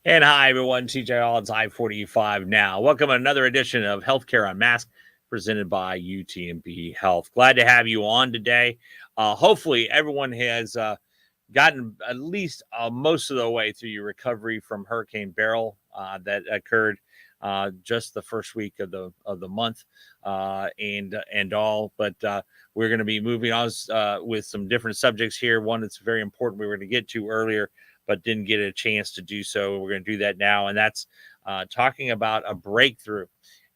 And hi, everyone. TJ Odds I-45 now. Welcome to another edition of Healthcare Unmasked, presented by Utmb Health. Glad to have you on today. Hopefully, everyone has gotten at least most of the way through your recovery from Hurricane Beryl that occurred just the first week of the month and all. But we're going to be moving on with some different subjects here. One that's very important we were going to get to earlier, but didn't get a chance to do so. We're going to do that now, and that's talking about a breakthrough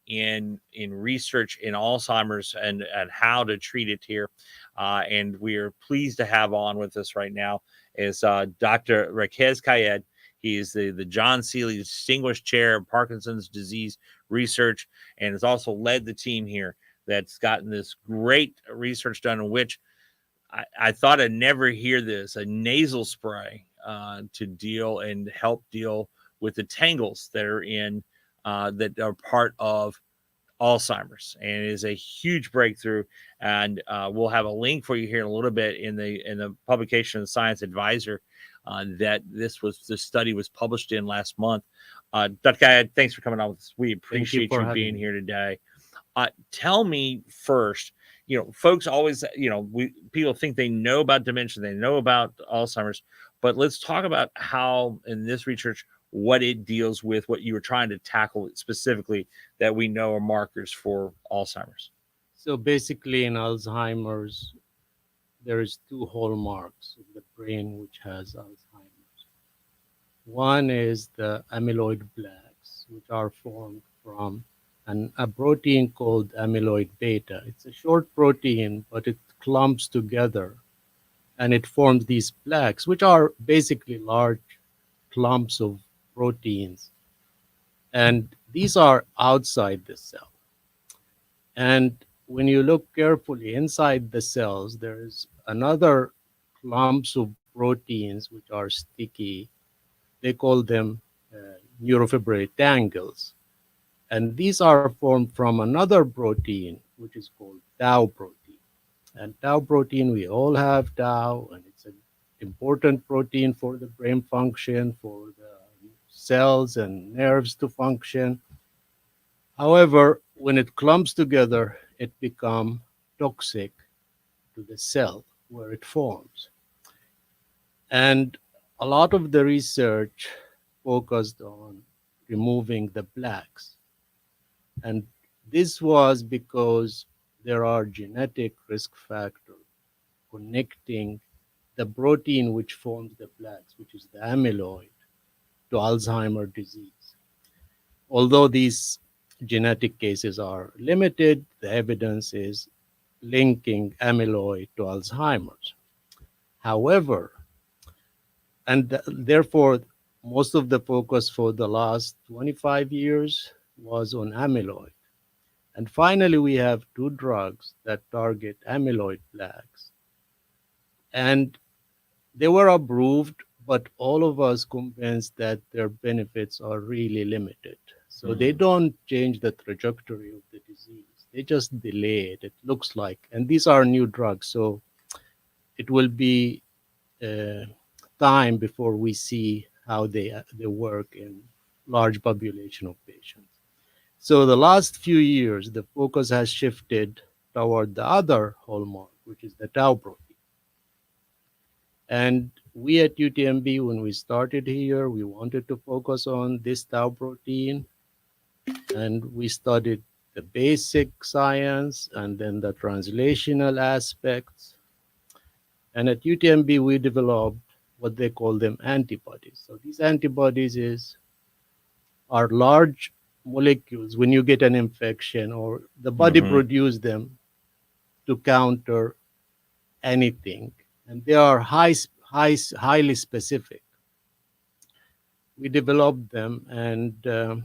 in research in Alzheimer's and how to treat it here. And we are pleased to have on with us right now is Dr. Raquez Kayed. He is the John Seeley Distinguished Chair of Parkinson's Disease Research and has also led the team here that's gotten this great research done in which I thought I'd never hear this, a nasal spray to deal and help deal with the tangles that are in that are part of Alzheimer's, and it is a huge breakthrough. And we'll have a link for you here in a little bit in the publication of Science Advisor that this study was published in last month. Dr. Guy, thanks for coming on with us. We appreciate you being here today. Tell me first, folks always, people think they know about dementia, they know about Alzheimer's, but let's talk about how in this research, what it deals with, what you were trying to tackle specifically that we know are markers for Alzheimer's. So basically in Alzheimer's, there is two hallmarks of the brain which has Alzheimer's. One is the amyloid plaques, which are formed from a protein called amyloid beta. It's a short protein, but it clumps together and it forms these plaques, which are basically large clumps of proteins. And these are outside the cell. And when you look carefully inside the cells, there's another clumps of proteins which are sticky. They call them neurofibrillary tangles. And these are formed from another protein, which is called tau protein. And tau protein, we all have tau, and it's an important protein for the brain function, for the cells and nerves to function. However, when it clumps together, it becomes toxic to the cell where it forms. And a lot of the research focused on removing the plaques. And this was because there are genetic risk factors connecting the protein which forms the plaques, which is the amyloid, to Alzheimer's disease. Although these genetic cases are limited, the evidence is linking amyloid to Alzheimer's. However, and therefore, most of the focus for the last 25 years was on amyloid. And finally, we have two drugs that target amyloid plaques. And they were approved, but all of us convinced that their benefits are really limited. So they don't change the trajectory of the disease. They just delay it, it looks like. And these are new drugs. So it will be time before we see how they work in large population of patients. So the last few years, the focus has shifted toward the other hallmark, which is the tau protein. And we at UTMB, when we started here, we wanted to focus on this tau protein. And we studied the basic science and then the translational aspects. And at UTMB, we developed what they call them antibodies. So these antibodies are large molecules when you get an infection or the body produces them to counter anything. And they are highly specific. We developed them and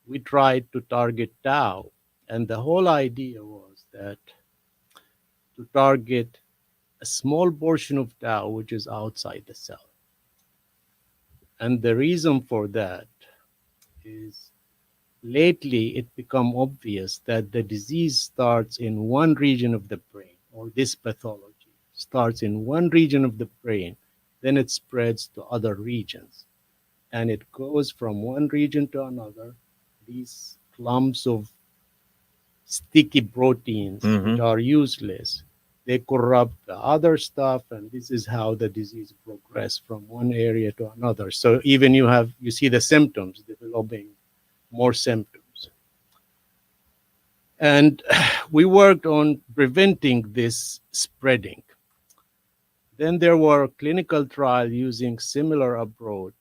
we tried to target tau. And the whole idea was that to target a small portion of tau which is outside the cell. And the reason for that is lately it become obvious that the disease starts in one region of the brain, or this pathology starts in one region of the brain, then it spreads to other regions. and it goes from one region to another. These clumps of sticky proteins, Mm-hmm. which are useless, they corrupt the other stuff, and this is how the disease progress from one area to another. So even you see the symptoms developing, more symptoms. And we worked on preventing this spreading. Then there were clinical trials using similar approach,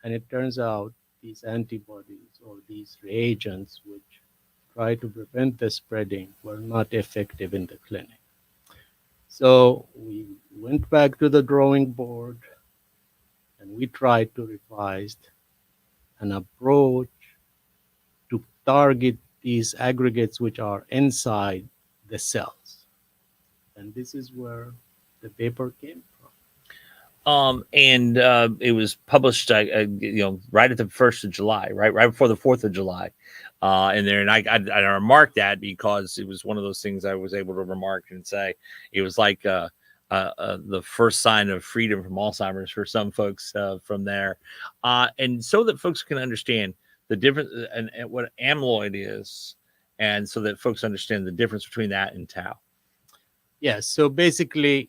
and it turns out these antibodies or these reagents which try to prevent the spreading were not effective in the clinic. So we went back to the drawing board and we tried to revise an approach to target these aggregates which are inside the cells. And this is where the paper came from. And it was published, right at the 1st of July, right before the 4th of July, in there. And I remarked that because it was one of those things I was able to remark and say it was like the first sign of freedom from Alzheimer's for some folks from there, and so that folks can understand the difference and what amyloid is, and so that folks understand the difference between that and tau. Yes, so basically,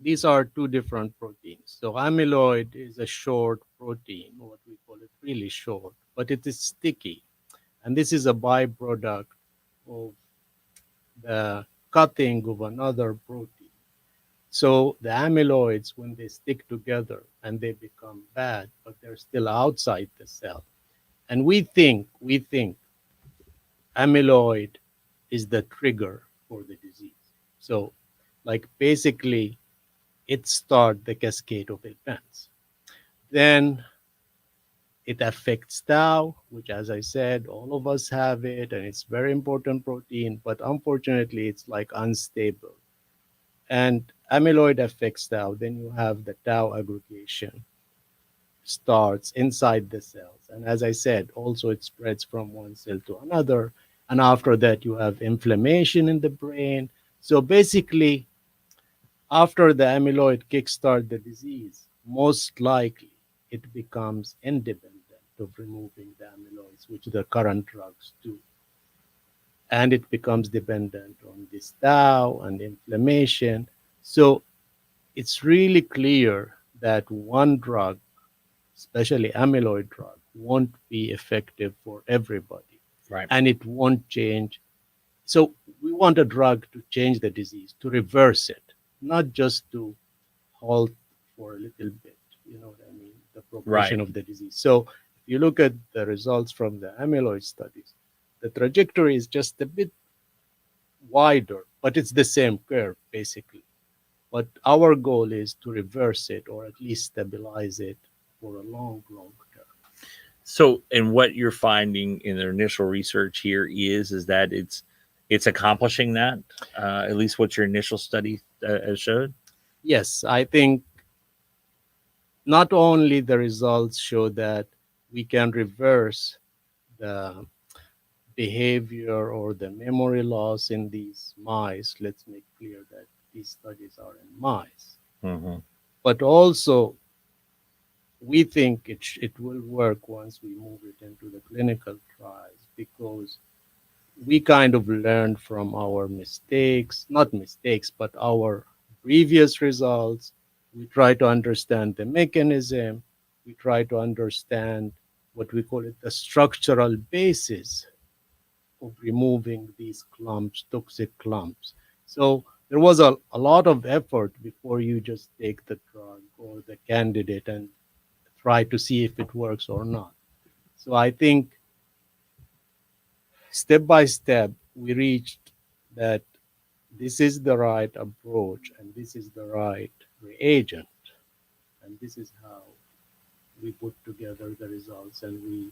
these are two different proteins. So amyloid is a short protein, what we call it really short, but it is sticky. And this is a byproduct of the cutting of another protein. So the amyloids, when they stick together and they become bad, but they're still outside the cell. And we think amyloid is the trigger for the disease. So like basically it starts the cascade of events. Then it affects tau, which, as I said, all of us have it, and it's very important protein, but unfortunately, it's like unstable. And amyloid affects tau. Then you have the tau aggregation starts inside the cells. And as I said, also it spreads from one cell to another. And after that, you have inflammation in the brain. So basically, after the amyloid kickstart the disease, most likely it becomes independent of removing the amyloids, which the current drugs do. And it becomes dependent on this tau and inflammation. So it's really clear that one drug, especially amyloid drug, won't be effective for everybody. Right. And it won't change. So we want a drug to change the disease, to reverse it, not just to halt for a little bit, you know what I mean, the progression Right. of the disease. So if you look at the results from the amyloid studies, the trajectory is just a bit wider, but it's the same curve basically. But our goal is to reverse it or at least stabilize it for a long, long term. So, and what you're finding in the initial research here is that it's accomplishing that, at least what your initial study has showed. Yes, I think not only the results show that we can reverse the behavior or the memory loss in these mice. Let's make clear that these studies are in mice. Mm-hmm. But also, we think it will work once we move it into the clinical trials because we kind of learned from our mistakes, not mistakes, but our previous results. We try to understand the mechanism. We try to understand what we call it the structural basis of removing these clumps, toxic clumps. So there was a lot of effort before you just take the drug or the candidate and try to see if it works or not. So I think step by step, we reached that this is the right approach and this is the right reagent. And this is how we put together the results and we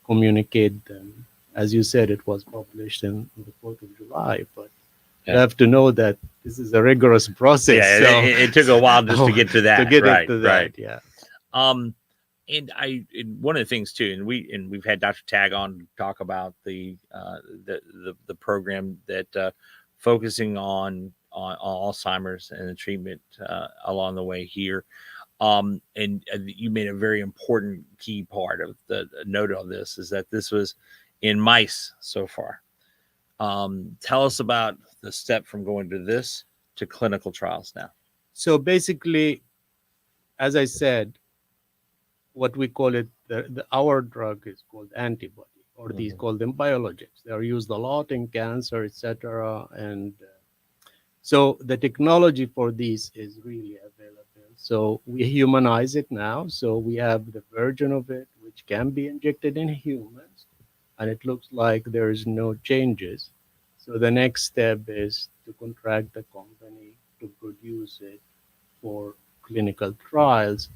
communicate them. As you said, it was published in the 4th of July, but you have to know that this is a rigorous process. Yeah, so it took a while just to get to that. to get right, it to that, right. yeah. And one of the things too, and we've had Dr. Tag on to talk about the program that focusing on Alzheimer's and the treatment along the way here. And you made a very important key part of the note on this is that this was in mice so far. Tell us about the step from going to this to clinical trials now. So basically, as I said, what we call it, our drug is called antibody, or these call them biologics. They are used a lot in cancer, etc. And so the technology for these is really available. So we humanize it now. So we have the version of it which can be injected in humans, and it looks like there is no changes. So the next step is to contract the company to produce it for clinical trials,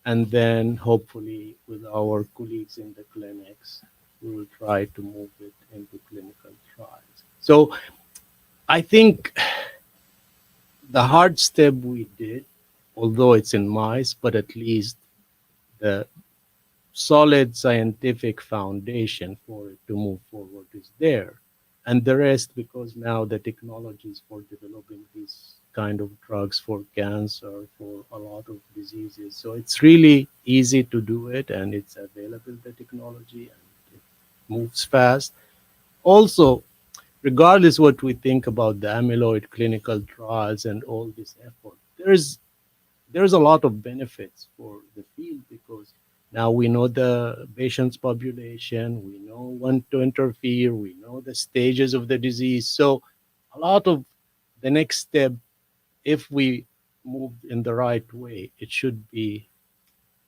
and then hopefully with our colleagues in the clinics, we will try to move it into clinical trials. So I think the hard step we did, although it's in mice, but at least the solid scientific foundation for it to move forward is there. And the rest, because now the technologies for developing these kind of drugs for cancer, for a lot of diseases. So it's really easy to do it, and it's available, the technology, and it moves fast. Also, regardless what we think about the amyloid clinical trials and all this effort, there's a lot of benefits for the field, because now we know the patient's population, we know when to interfere, we know the stages of the disease. So a lot of the next step, if we move in the right way, it should be,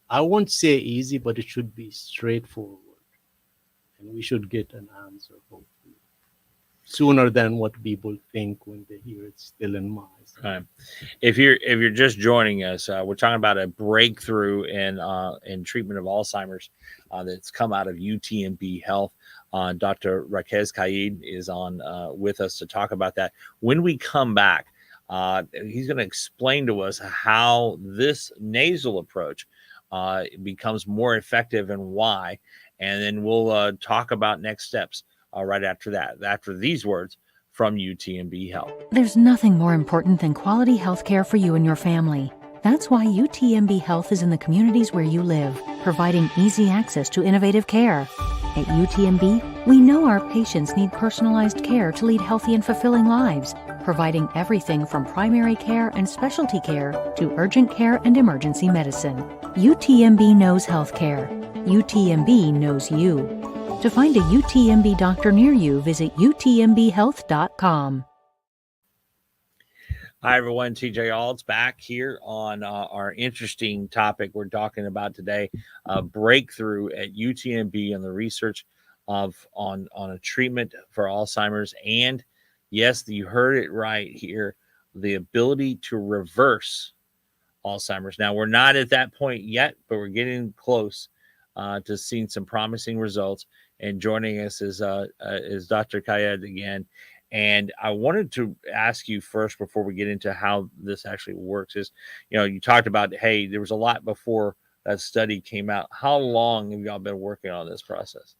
I won't say easy, but it should be straightforward. And we should get an answer, hopefully, sooner than what people think when they hear it's still in mice. Right. If you're just joining us, we're talking about a breakthrough in treatment of Alzheimer's that's come out of UTMB Health. Dr. Raquez Kaid is on with us to talk about that. When we come back, he's going to explain to us how this nasal approach becomes more effective and why, and then we'll talk about next steps right after that. After these words from UTMB Health. There's nothing more important than quality health care for you and your family. That's why UTMB Health is in the communities where you live, providing easy access to innovative care. At UTMB, we know our patients need personalized care to lead healthy and fulfilling lives, providing everything from primary care and specialty care to urgent care and emergency medicine. UTMB knows healthcare. UTMB knows you. To find a UTMB doctor near you, visit utmbhealth.com. Hi, everyone. TJ Ald's back here on our interesting topic we're talking about today, breakthrough at UTMB and the research on a treatment for Alzheimer's. And yes, you heard it right here, the ability to reverse Alzheimer's. Now, we're not at that point yet, but we're getting close to seeing some promising results. And joining us is Dr. Kaid again. And I wanted to ask you first, before we get into how this actually works, is, you talked about, hey, there was a lot before that study came out. How long have y'all been working on this process?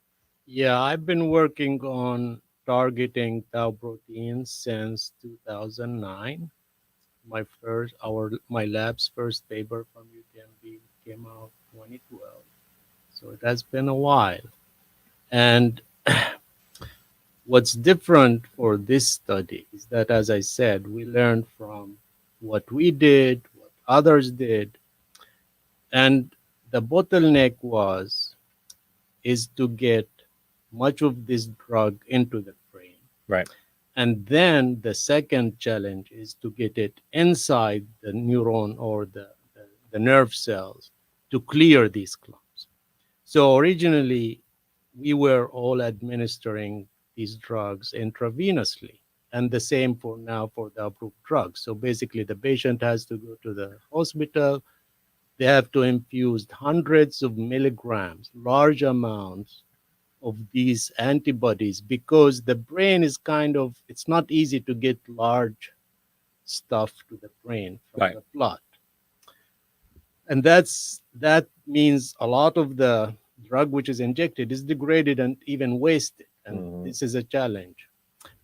Yeah, I've been working on targeting tau proteins since 2009. My lab's first paper from UTMB came out 2012. So it has been a while. And what's different for this study is that, as I said, we learned from what we did, what others did. And the bottleneck is to get much of this drug into the brain. Right. And then the second challenge is to get it inside the neuron or the nerve cells to clear these clumps. So originally, we were all administering these drugs intravenously, and the same for now for the approved drugs. So basically, the patient has to go to the hospital. They have to infuse hundreds of milligrams, large amounts of these antibodies, because the brain is it's not easy to get large stuff to the brain from the blood. And that means a lot of the drug which is injected is degraded and even wasted. And this is a challenge.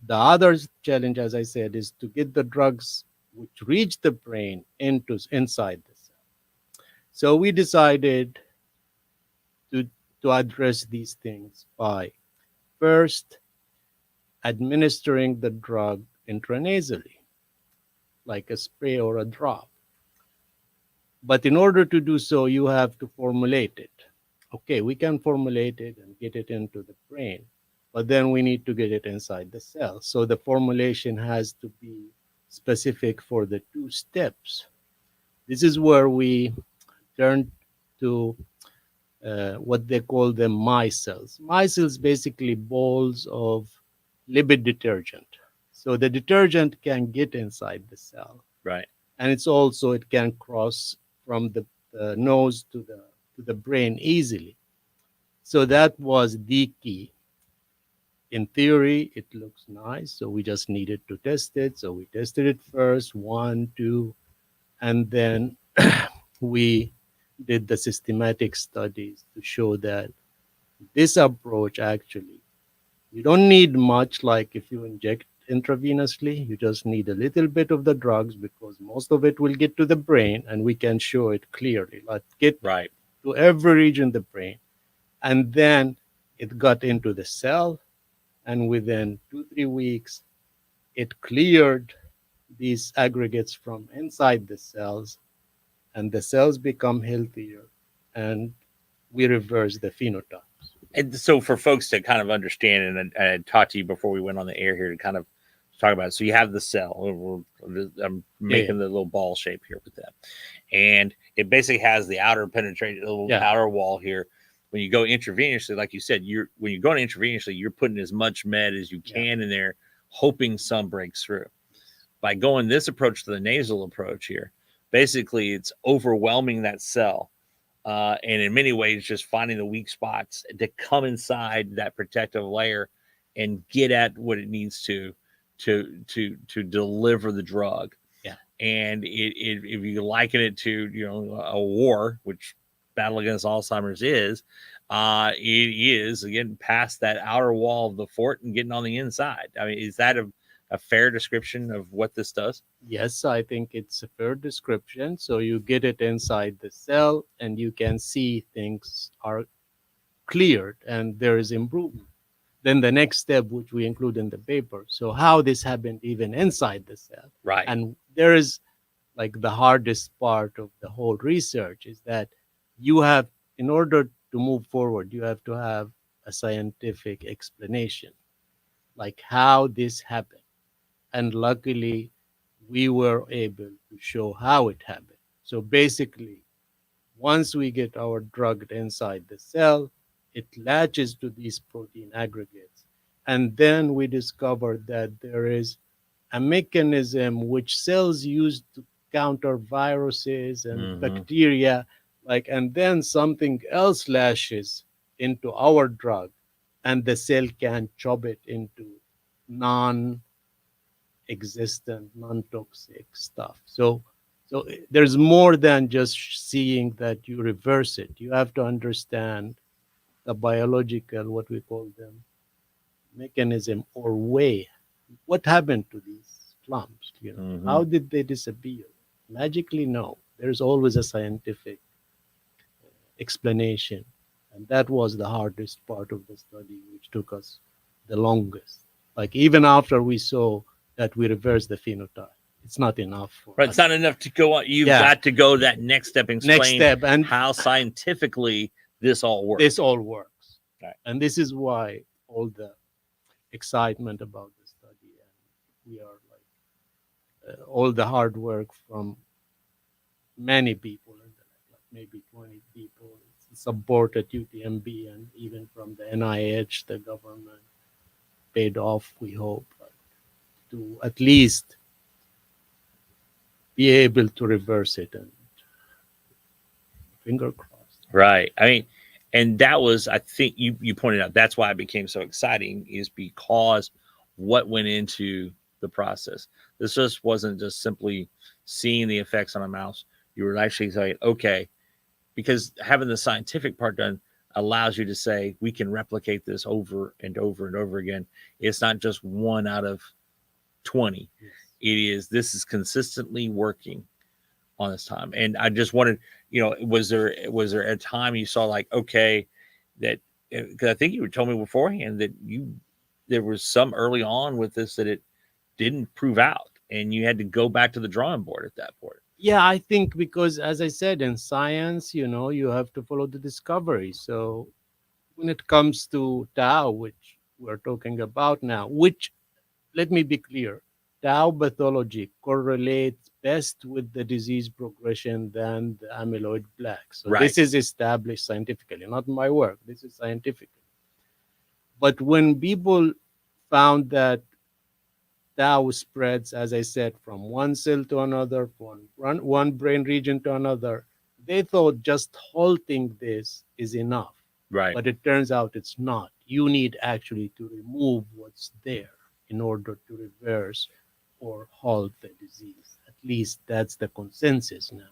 The other challenge, as I said, is to get the drugs which reach the brain inside the cell. So we decided to, to address these things by first administering the drug intranasally, like a spray or a drop. But in order to do so, you have to formulate it. Okay, we can formulate it and get it into the brain, but then we need to get it inside the cell. So the formulation has to be specific for the two steps. This is where we turn to what they call the micelles. Micelles basically balls of lipid detergent. So the detergent can get inside the cell, Right. and it can cross from the nose to the brain easily. So that was the key. In theory, it looks nice, so we just needed to test it. So we tested it first, 1, 2, and then we did the systematic studies to show that this approach actually, you don't need much. Like if you inject intravenously, you just need a little bit of the drugs because most of it will get to the brain, and we can show it clearly, like get Right. to every region of the brain. And then it got into the cell, and within 2-3 weeks it cleared these aggregates from inside the cells, and the cells become healthier, and we reverse the phenotypes. And so for folks to kind of understand, and I talked to you before we went on the air here to kind of talk about it. So you have the cell. I'm making the little ball shape here with that. And it basically has the outer penetrated little outer wall here. When you go intravenously, like you said, when you're going intravenously, you're putting as much med as you can in there, hoping some breaks through. By going this approach to the nasal approach here, basically it's overwhelming that cell. And in many ways, just finding the weak spots to come inside that protective layer and get at what it needs to deliver the drug. Yeah. And if you liken it to a war, which battle against Alzheimer's is, it is again past that outer wall of the fort and getting on the inside. I mean, is that a fair description of what this does? Yes, I think it's a fair description. So you get it inside the cell, and you can see things are cleared and there is improvement. Then the next step, which we include in the paper, so how this happened even inside the cell. Right. And there is like the hardest part of the whole research is that you have, in order to move forward, you have to have a scientific explanation, like how this happened. And luckily, we were able to show how it happened. So basically, once we get our drug inside the cell, it latches to these protein aggregates. And then we discovered that there is a mechanism which cells use to counter viruses and bacteria, and then something else lashes into our drug, and the cell can chop it into non-existent, non-toxic stuff. So there's more than just seeing that you reverse it. You have to understand the biological, what we call them, mechanism or way. What happened to these clumps? How did they disappear? Magically, no. There's always a scientific explanation, and that was the hardest part of the study, which took us the longest. Like even after we saw that we reversed the phenotype, it's not enough. Right, it's not enough to go on. You've got to go that next step and explain and how scientifically this all works. This all works, right. And this is why all the excitement about the study, and we are like all the hard work from many people, like maybe 20 people, support at UTMB, and even from the NIH, the government paid off, we hope, to at least be able to reverse it, and finger crossed. Right. I mean, and that was, I think you pointed out, that's why it became so exciting, is because what went into the process. This just wasn't just simply seeing the effects on a mouse. You were actually saying, okay, because having the scientific part done allows you to say, we can replicate this over and over and over again. It's not just 1 out of 20. Yes. This is consistently working on this time. And I just wanted, was there a time you saw like, okay, that, because I think you told me beforehand that there was some early on with this that it didn't prove out and you had to go back to the drawing board at that point. Yeah, I think because, as I said, in science, you have to follow the discovery. So when it comes to tau, which we're talking about now, which, let me be clear, tau pathology correlates best with the disease progression than the amyloid plaques. So Right. This is established scientifically, not my work. This is scientific. But when people found that tau spreads, as I said, from one cell to another, from one brain region to another, they thought just halting this is enough. Right. But it turns out it's not. You need actually to remove what's there in order to reverse or halt the disease. At least that's the consensus now.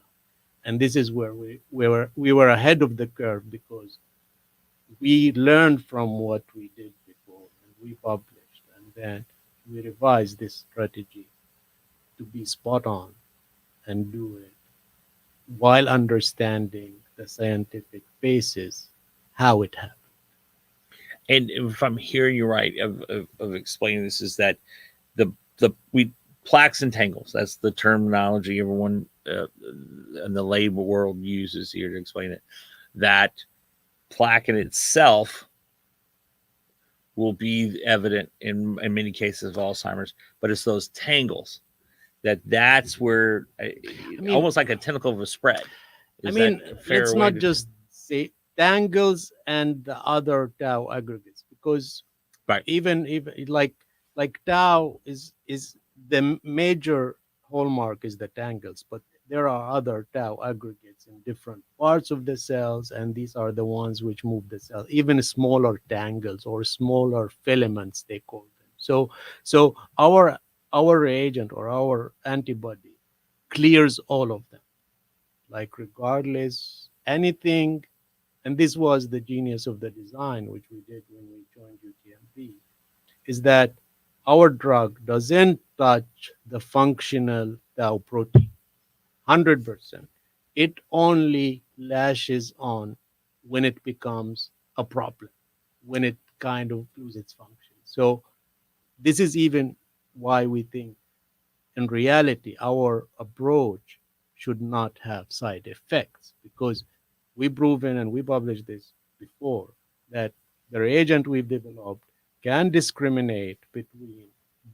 And this is where we were ahead of the curve, because we learned from what we did before and we published, and then we revised this strategy to be spot on and do it while understanding the scientific basis, how it happened. And if I'm hearing you right of explaining this, is that we plaques and tangles, that's the terminology everyone in the lay world uses here to explain it, that plaque in itself will be evident in many cases of Alzheimer's, but it's those tangles that's where almost like a tentacle of a spread. Let's not just say tangles and the other tau aggregates, because right. even like tau is the major hallmark is the tangles, but there are other tau aggregates in different parts of the cells, and these are the ones which move the cell, even smaller tangles or smaller filaments, they call them. So our reagent or our antibody clears all of them, like regardless anything. And this was the genius of the design, which we did when we joined UTMB, is that our drug doesn't touch the functional tau protein 100%. It only lashes on when it becomes a problem, when it kind of loses its function. So this is even why we think, in reality, our approach should not have side effects, because we've proven, and we published this before, that the reagent we've developed can discriminate between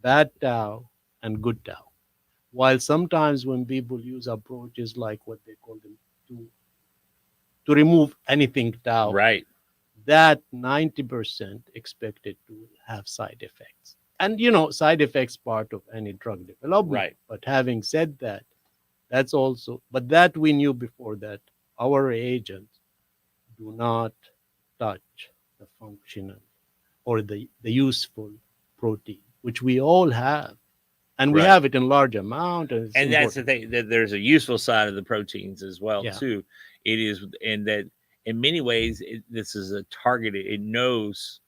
bad tau and good tau. While sometimes when people use approaches like what they call them to remove anything tau, right, that 90% expected to have side effects. And side effects part of any drug development. Right. But having said that, but that we knew before, that our reagents do not touch the functional or the useful protein, which we all have. And we have it in large amount. And that's the thing, that there's a useful side of the proteins as well, too. It is, and that in many ways, this is a targeted, it knows,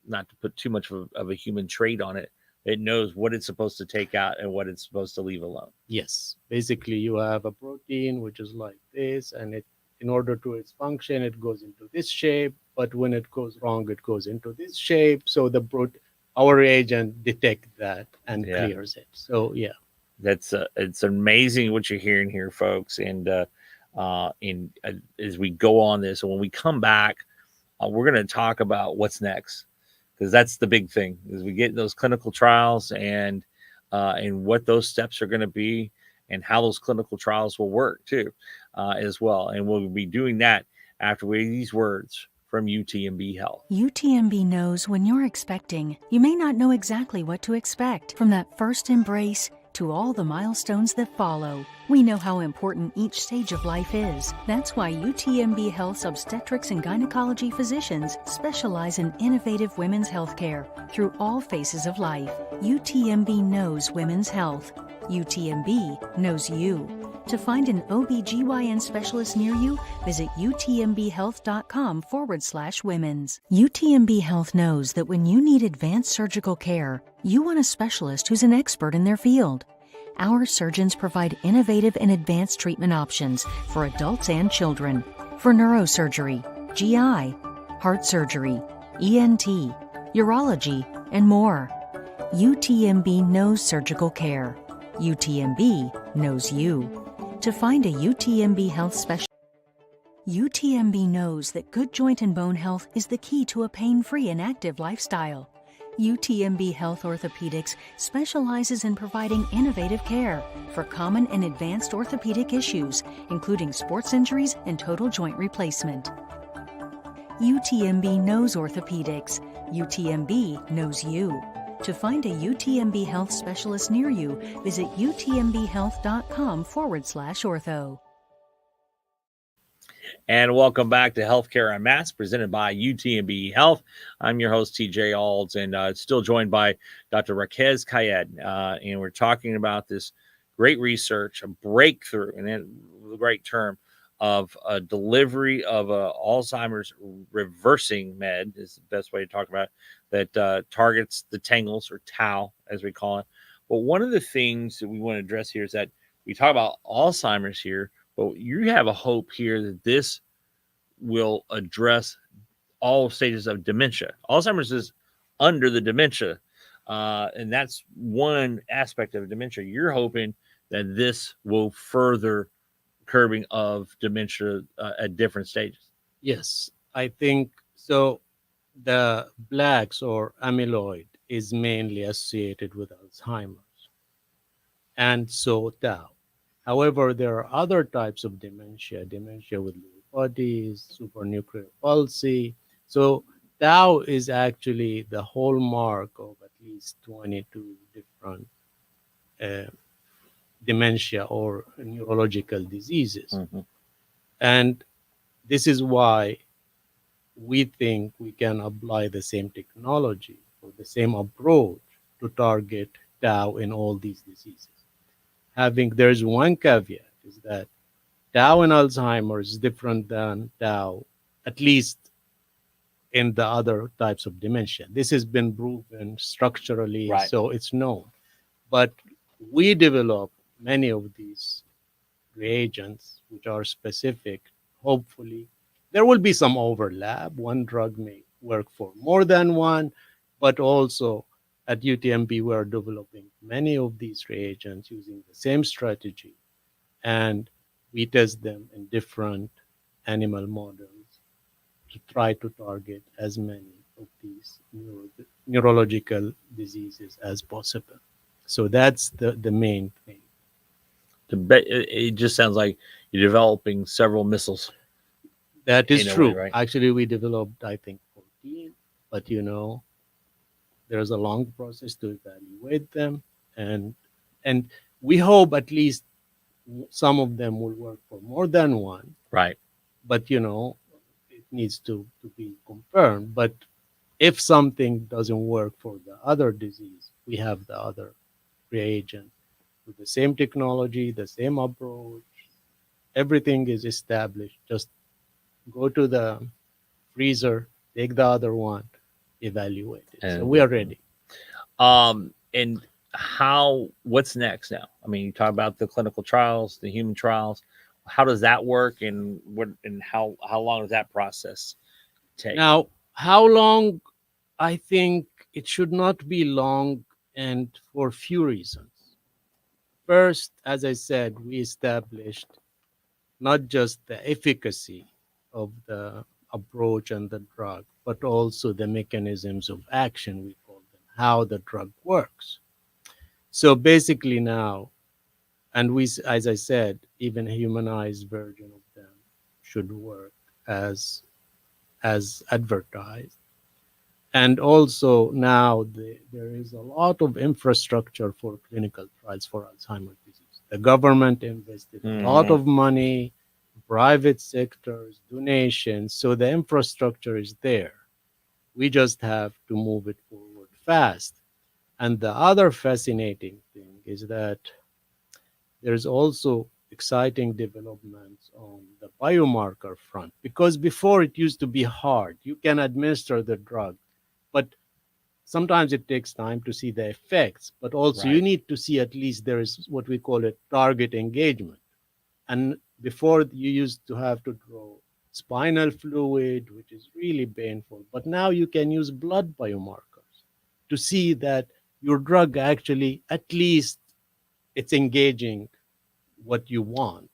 not to put too much of a human trait on it, it knows what it's supposed to take out and what it's supposed to leave alone. Yes. Basically, you have a protein which is like this, and in order to its function, it goes into this shape. But when it goes wrong, it goes into this shape. So our reagent detects that and clears it. So it's amazing what you're hearing here, folks. And as we go on this, and when we come back, we're going to talk about what's next, because that's the big thing, is we get those clinical trials and what those steps are going to be, and how those clinical trials will work too, as well. And we'll be doing that after we hear these words from UTMB Health. UTMB knows when you're expecting, you may not know exactly what to expect. From that first embrace to all the milestones that follow, we know how important each stage of life is. That's why UTMB Health's obstetrics and gynecology physicians specialize in innovative women's health care through all phases of life. UTMB knows women's health. UTMB knows you. To find an OBGYN specialist near you, visit utmbhealth.com/women's. UTMB Health knows that when you need advanced surgical care, you want a specialist who's an expert in their field. our surgeons provide innovative and advanced treatment options for adults and children for neurosurgery, GI, heart surgery, ENT, urology, and more. UTMB knows surgical care. UTMB knows you. To find a UTMB health specialist, UTMB knows that good joint and bone health is the key to a pain-free and active lifestyle. UTMB Health Orthopedics specializes in providing innovative care for common and advanced orthopedic issues, including sports injuries and total joint replacement. UTMB knows orthopedics. UTMB knows you. To find a UTMB Health specialist near you, visit utmbhealth.com/ortho. And welcome back to Healthcare Unmasked, presented by UTMB Health. I'm your host, TJ Alds, and still joined by Dr. Raquez Kayed. And we're talking about this great research, a breakthrough, and then the great term of a delivery of Alzheimer's reversing med is the best way to talk about it, that targets the tangles, or tau, as we call it. But one of the things that we want to address here is that we talk about Alzheimer's here, but you have a hope here that this will address all stages of dementia. Alzheimer's is under the dementia, and that's one aspect of dementia. You're hoping that this will further curbing of dementia at different stages. Yes, I think so. The plaques or amyloid is mainly associated with Alzheimer's, and so tau. However, there are other types of dementia with Lewy bodies, supranuclear palsy. So tau is actually the hallmark of at least 22 different dementia or neurological diseases. Mm-hmm. And this is why we think we can apply the same technology or the same approach to target tau in all these diseases. There's one caveat, is that tau in Alzheimer's is different than tau, at least in the other types of dementia. This has been proven structurally, right, so it's known. But we develop many of these reagents which are specific. Hopefully, there will be some overlap. One drug may work for more than one, but also at UTMB, we are developing many of these reagents using the same strategy, and we test them in different animal models to try to target as many of these neurological diseases as possible. So that's the main thing. It just sounds like you're developing several missiles. That is true. Way, right? Actually, we developed, I think, 14, but there's a long process to evaluate them, and we hope at least some of them will work for more than one. Right. But it needs to be confirmed. But if something doesn't work for the other disease, we have the other reagent with the same technology, the same approach. Everything is established. Just go to the freezer, take the other one, evaluate it. So we are ready. And what's next now? I mean, you talk about the clinical trials, the human trials. How does that work, and how long does that process take? Now, how long? I think it should not be long, and for a few reasons. First, as I said, we established not just the efficacy of the approach and the drug, but also the mechanisms of action, we call them, how the drug works. So basically now, and as I said, even a humanized version of them should work as advertised. And also now there is a lot of infrastructure for clinical trials for Alzheimer's disease. The government invested a lot of money, private sectors, donations, so the infrastructure is there. We just have to move it forward fast. And the other fascinating thing is that there's also exciting developments on the biomarker front, because before it used to be hard. You can administer the drug, but sometimes it takes time to see the effects, but also you Right. need to see at least there is what we call a target engagement. And before you used to have to draw spinal fluid, which is really painful, but now you can use blood biomarkers to see that your drug actually at least it's engaging what you want.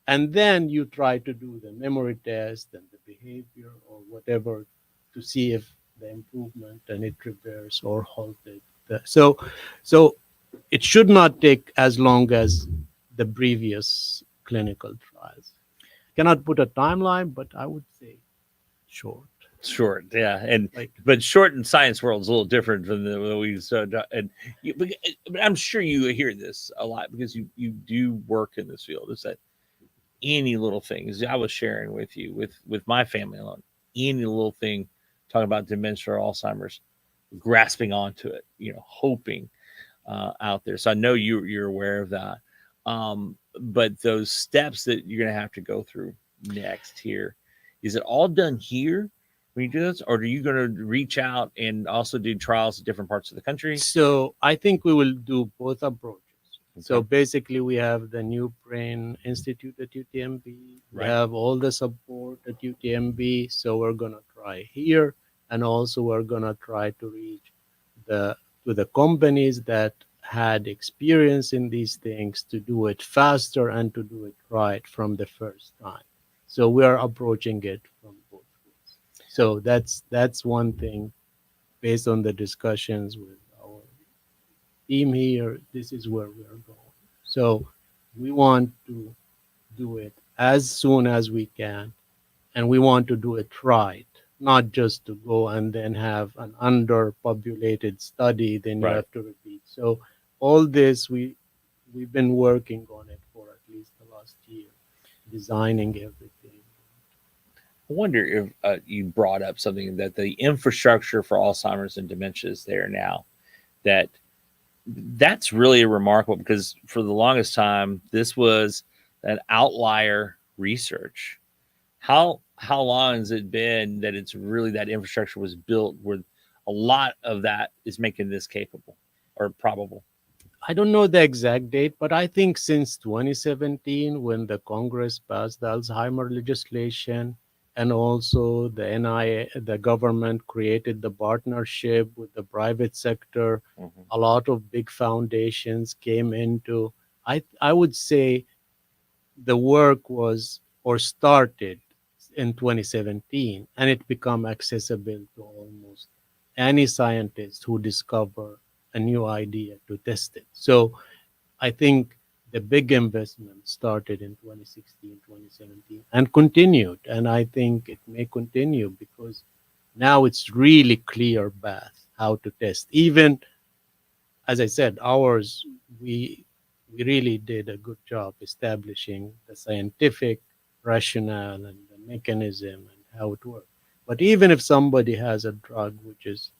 And then you try to do the memory test and the behavior or whatever to see if the improvement and it reverse or halted. So it should not take as long as the previous clinical trials. Cannot put a timeline, but I would say short. Short, yeah, and Like but short in science world is a little different from the way we and but I'm sure you hear this a lot because you do work in this field. Is that any little thing? As I was sharing with you with my family alone, any little thing talking about dementia or Alzheimer's, grasping onto it, hoping out there. So I know you're aware of that. But those steps that you're gonna have to go through next here, is it all done here when you do this, or are you gonna reach out and also do trials in different parts of the country? so, I think we will do both approaches. So Okay. basically, we have the New Brain Institute at UTMB. We Right. have all the support at UTMB. So we're gonna try here, and also we're gonna try to reach the companies that had experience in these things to do it faster and to do it right from the first time. So we are approaching it from both ways. So that's one thing based on the discussions with our team here. This is where we are going. So we want to do it as soon as we can, and we want to do it right, not just to go and then have an underpopulated study, then you Right. have to repeat. So all this we've been working on it for at least the last year, designing everything. I wonder if you brought up something that the infrastructure for Alzheimer's and dementia is there now. That's really remarkable because for the longest time this was an outlier research. How long has it been that it's really that infrastructure was built where a lot of that is making this capable or probable? I don't know the exact date, but I think since 2017, when the Congress passed the Alzheimer legislation, and also the NIA, the government created the partnership with the private sector, Mm-hmm. a lot of big foundations came into. I would say the work was or started in 2017, and it become accessible to almost any scientist who discover a new idea to test it. So I think the big investment started in 2016, 2017, and continued. And I think it may continue because now it's really clear path how to test. Even as I said, ours we really did a good job establishing the scientific rationale and the mechanism and how it works. But even if somebody has a drug which is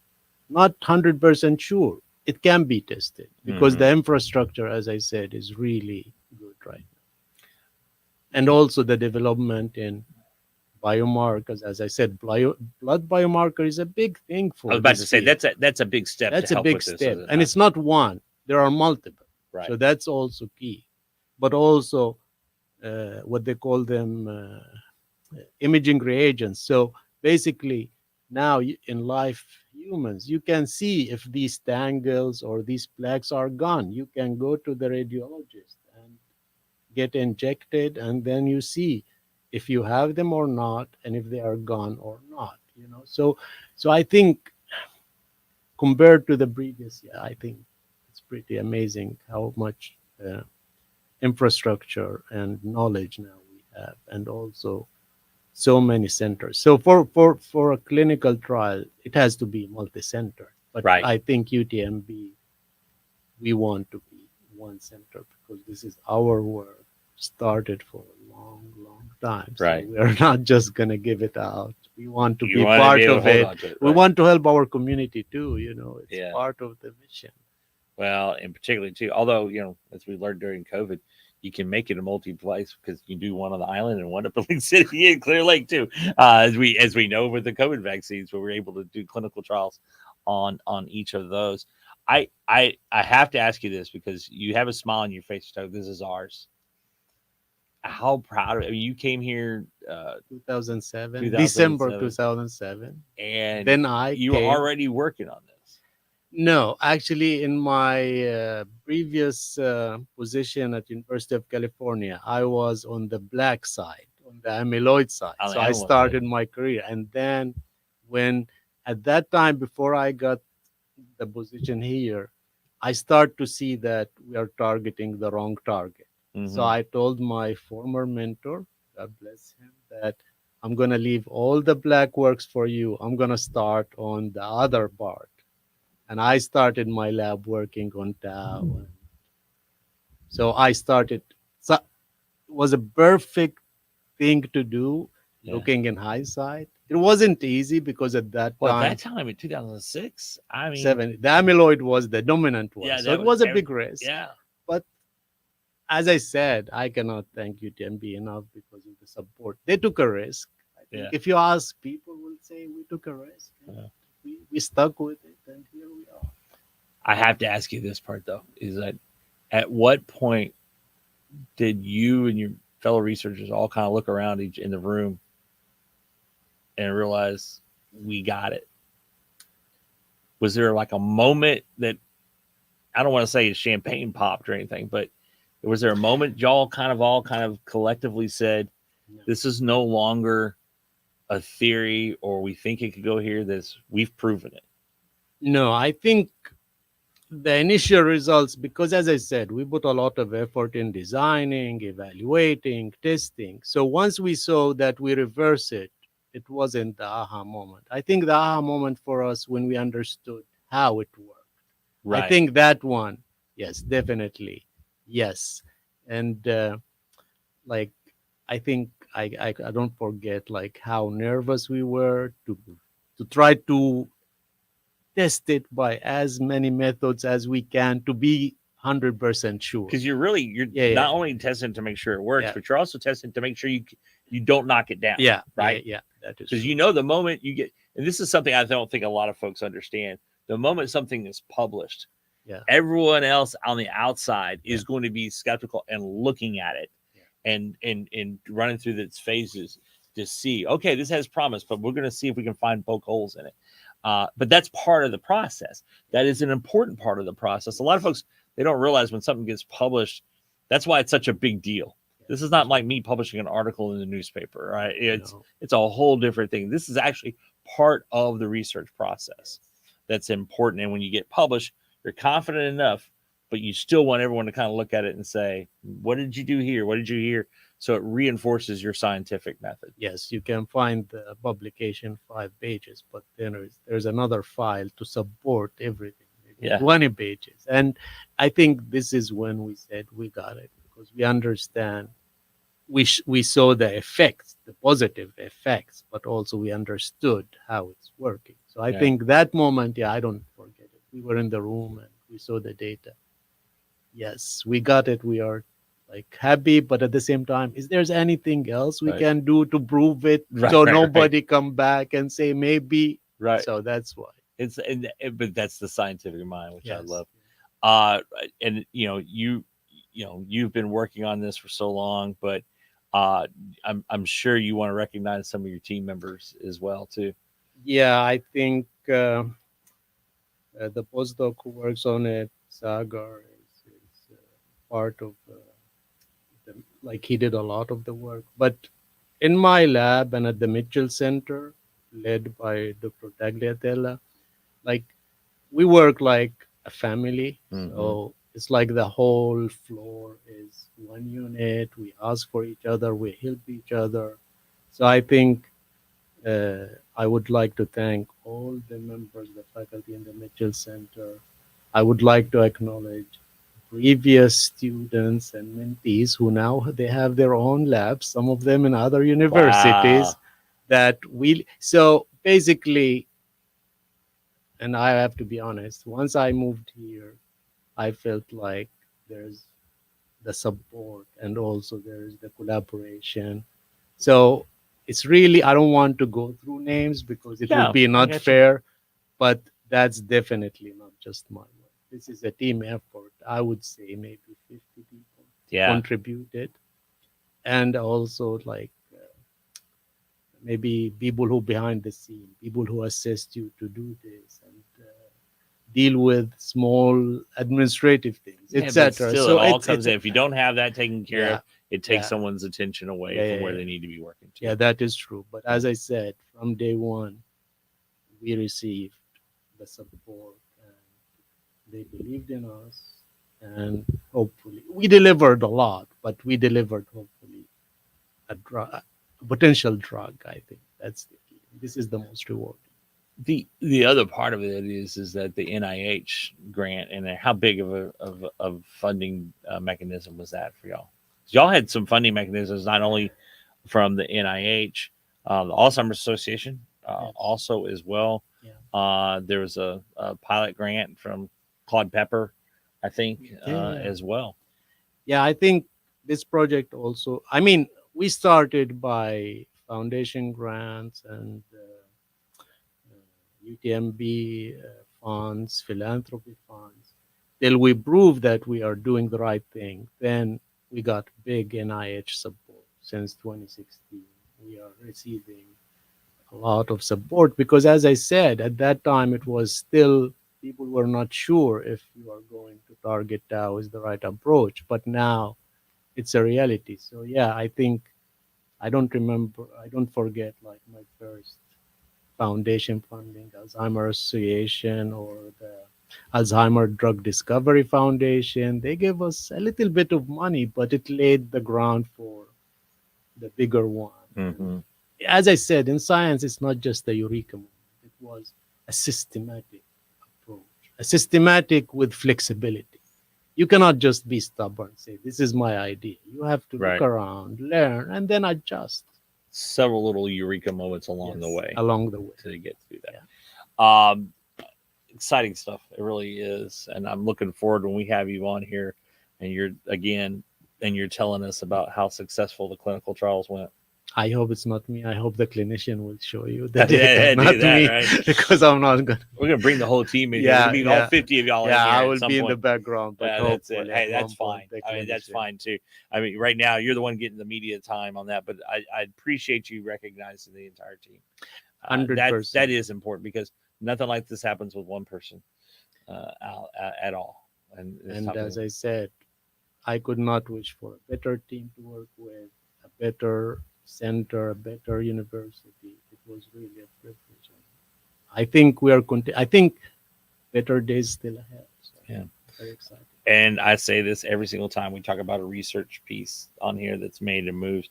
not 100% sure, it can be tested because Mm-hmm. the infrastructure, as I said, is really good right now. And also the development in biomarkers, as I said, blood biomarker is a big thing I was for about this to say field. that's a big step That's to a help big with this, step, is it and not? it's not one. There are multiple. Right. So that's also key. But also what they call them imaging reagents. So basically, now in life humans, you can see if these tangles or these plaques are gone. You can go to the radiologist and get injected, and then you see if you have them or not, and if they are gone or not. So I think compared to the previous year, I think it's pretty amazing how much infrastructure and knowledge now we have, and also so many centers. So for a clinical trial, it has to be multi-center. But Right. I think UTMB, we want to be one center because this is our work started for a long, long time. So Right. we are not just gonna give it out. We want to You be want to part be able to of hold it. on to it. We Right. want to help our community too. It's Yeah. part of the mission. Well, and particularly too, although as we learned during COVID, you can make it a multi-place because you do one on the island and one up in Lake City and Clear Lake too. As we know with the COVID vaccines, where we're able to do clinical trials on each of those. I have to ask you this because you have a smile on your face. So this is ours. How proud of I mean, you came here 2007, December 2007, 2007. and Then I you were came. already working on this. No, actually, in my previous position at University of California, I was on the black side, on the amyloid side. On the So I amyloid started side. my career, and then when at that time, before I got the position here, I start to see that we are targeting the wrong target. So Mhm. I told my former mentor, God bless him, that I'm gonna leave all the black works for you. I'm gonna start on the other part, and I started my lab working on tau. So I started. So it was a perfect thing to do. Yeah. Looking in hindsight, it wasn't easy because at that Well, at time, that time in 2006, I mean, the amyloid was the dominant one, yeah, so that it was a every- big risk. Yeah, But as I said, I cannot thank UTMB enough because of the support. They took a risk. I think Yeah. if you ask, people will say we took a risk. Yeah. We stuck with it, and here we are. I have to ask you this part though: is that at what point did you and your fellow researchers all kind of look around each in the room and realize we got it? Was there like a moment that I don't want to say champagne popped or anything, but was there a moment y'all all kind of collectively said, No. this is no longer a theory or we think it could go here, this we've proven it? No, I think the initial results, because as I said, we put a lot of effort in designing, evaluating, testing. So once we saw that we reverse it, it wasn't the aha moment. I think the aha moment for us when we understood how it worked. Right. I think that one, yes, definitely, yes. And like, I think I don't forget like how nervous we were to try to test it by as many methods as we can to be 100% sure. Because you're Yeah, not yeah. only testing to make sure it works, Yeah. but you're also testing to make sure you don't knock it down. Yeah, right. Yeah, that is Because true. you know the moment you get, and this is something I don't think a lot of folks understand. The moment something is published, Yeah. everyone else on the outside is going to be skeptical and looking at it, and running through its phases to see, okay, this has promise, but we're going to see if we can find poke holes in it. But that's part of the process. That is an important part of the process. A lot of folks, they don't realize when something gets published, that's why it's such a big deal. This is not like me publishing an article in the newspaper, right? It's a whole different thing. This is actually part of the research process that's important. And when you get published, you're confident enough, but you still want everyone to kind of look at it and say, what did you do here? What did you hear? So it reinforces your scientific method. Yes, you can find the publication 5 pages, but then there's another file to support everything, maybe 20 pages. And I think this is when we said we got it, because we understand, we saw the effects, the positive effects, but also we understood how it's working. So I think that moment, I don't forget it. We were in the room and we saw the data. Yes, we got it. We are like happy, but at the same time, is there's anything else we can do to prove it? So nobody come back and say maybe. Right. So that's why. But that's the scientific mind, which I love. And you've been working on this for so long, but I'm sure you want to recognize some of your team members as well too. Yeah, I think the postdoc who works on it, Sagar, is part of like he did a lot of the work. But in my lab and at the Mitchell Center, led by Dr. Tagliatella, like we work like a family. So it's like the whole floor is one unit. We ask for each other, we help each other. So I think I would like to thank all the members, the faculty in the Mitchell Center. I would like to acknowledge previous students and mentees who now they have their own labs, some of them in other universities. So basically, and I have to be honest, once I moved here, I felt like there's the support and also there's the collaboration. So it's really, I don't want to go through names because it would be not fair, but That's definitely not just my work. This is a team effort. I would say maybe 50 people Yeah. contributed, and also like maybe people who behind the scene, people who assist you to do this and deal with small administrative things, Yeah, but etc. still, So it all it's comes in. If you don't have that taken care yeah, of, it takes yeah, someone's attention away yeah, from yeah, where yeah. they need to be working to. Yeah, that is true. But as I said, from day one, we received the support, and they believed in us, and hopefully we delivered a lot. But we delivered hopefully a potential drug. I think that's the key. This is the most rewarding. The other part of it is that the NIH grant, and how big of a funding mechanism was that for y'all? 'Cause y'all had some funding mechanisms not only from the NIH, the Alzheimer's Association, Yes. also as well. Yeah. There was a pilot grant from Claude Pepper, I think, Yeah. as well. Yeah, I think this project also, I mean, we started by foundation grants and UTMB funds, philanthropy funds, till we prove that we are doing the right thing. Then we got big NIH support. Since 2016, we are receiving a lot of support because, as I said, at that time it was still, people were not sure if you are going to target Tau is the right approach, but now it's a reality. So yeah, I think I don't forget like my first foundation funding, Alzheimer's Association or the Alzheimer Drug Discovery Foundation. They gave us a little bit of money, but it laid the ground for the bigger one. Mm-hmm. As I said, in science, it's not just a eureka moment. It was a systematic approach, a systematic with flexibility. You cannot just be stubborn, say, this is my idea. You have to Right. look around, learn, and then adjust. Several little eureka moments along the way. Along the way. To get through that. Exciting stuff. It really is. And I'm looking forward when we have you on here and you're telling us about how successful the clinical trials went. I hope it's not me. I hope the clinician will show you the Yeah, data, not do that, me, right? because I'm not going to. We're going to bring the whole team in. Yeah, here. yeah. All 50 of y'all Yeah, in here I at will some be in point. the background, but That's it. hopefully Hey, at that's one fine. point the I mean, that's clinician- fine too. I mean, right now you're the one getting the media time on that, but I appreciate you recognizing the entire team. 100%. That is important because nothing like this happens with one person at all. And as I said, I could not wish for a better team to work with, a better center, a better university. It was really a privilege. I think I think better days still ahead. So yeah, very excited. And I say this every single time we talk about a research piece on here that's made and moves.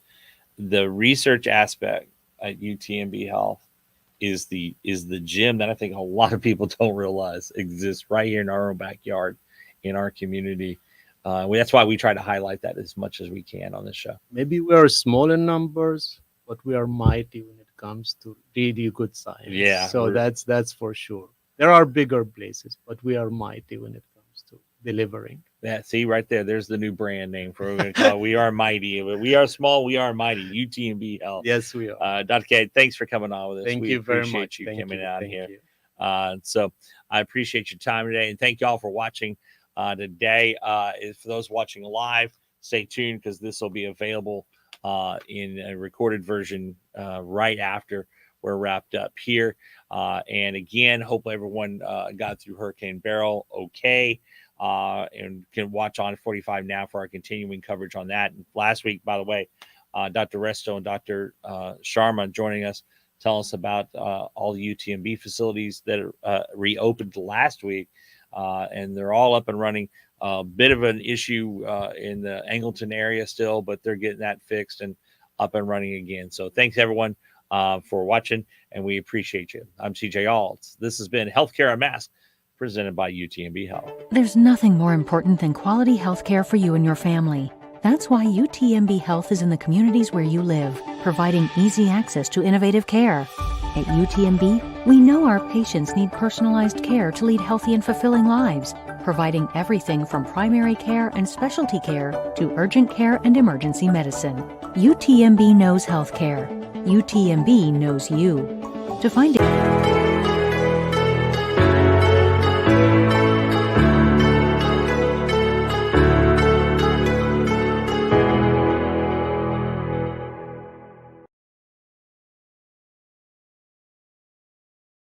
The research aspect at UTMB Health is the gym that I think a lot of people don't realize exists right here in our own backyard, in our community. That's why we try to highlight that as much as we can on this show. Maybe we are small in numbers, but we are mighty when it comes to really good science. Yeah. So that's for sure. There are bigger places, but we are mighty when it comes to delivering. Yeah, see right there. There's the new brand name for what we're going to call it. We are mighty. We are small. We are mighty. UTMB Health. Yes, we are. Dr. K, thanks for coming on with us. Thank we you very appreciate much. you Thank coming you. out Thank here. you. So I appreciate your time today, and thank you all for watching today. For those watching live, stay tuned because this will be available in a recorded version right after we're wrapped up here. And again, hopefully everyone got through Hurricane Beryl okay. And can watch on 45 now for our continuing coverage on that. And last week, by the way, Dr. Resto and Dr. Sharma joining us, tell us about all the UTMB facilities that reopened last week, and they're all up and running. A bit of an issue in the Angleton area still, but they're getting that fixed and up and running again. So thanks everyone for watching, and we appreciate you. I'm CJ Alds. This has been Healthcare Unmasked, presented by UTMB Health. There's nothing more important than quality health care for you and your family. That's why UTMB Health is in the communities where you live, providing easy access to innovative care. At UTMB, we know our patients need personalized care to lead healthy and fulfilling lives, providing everything from primary care and specialty care to urgent care and emergency medicine. UTMB knows healthcare. UTMB knows you. To find it.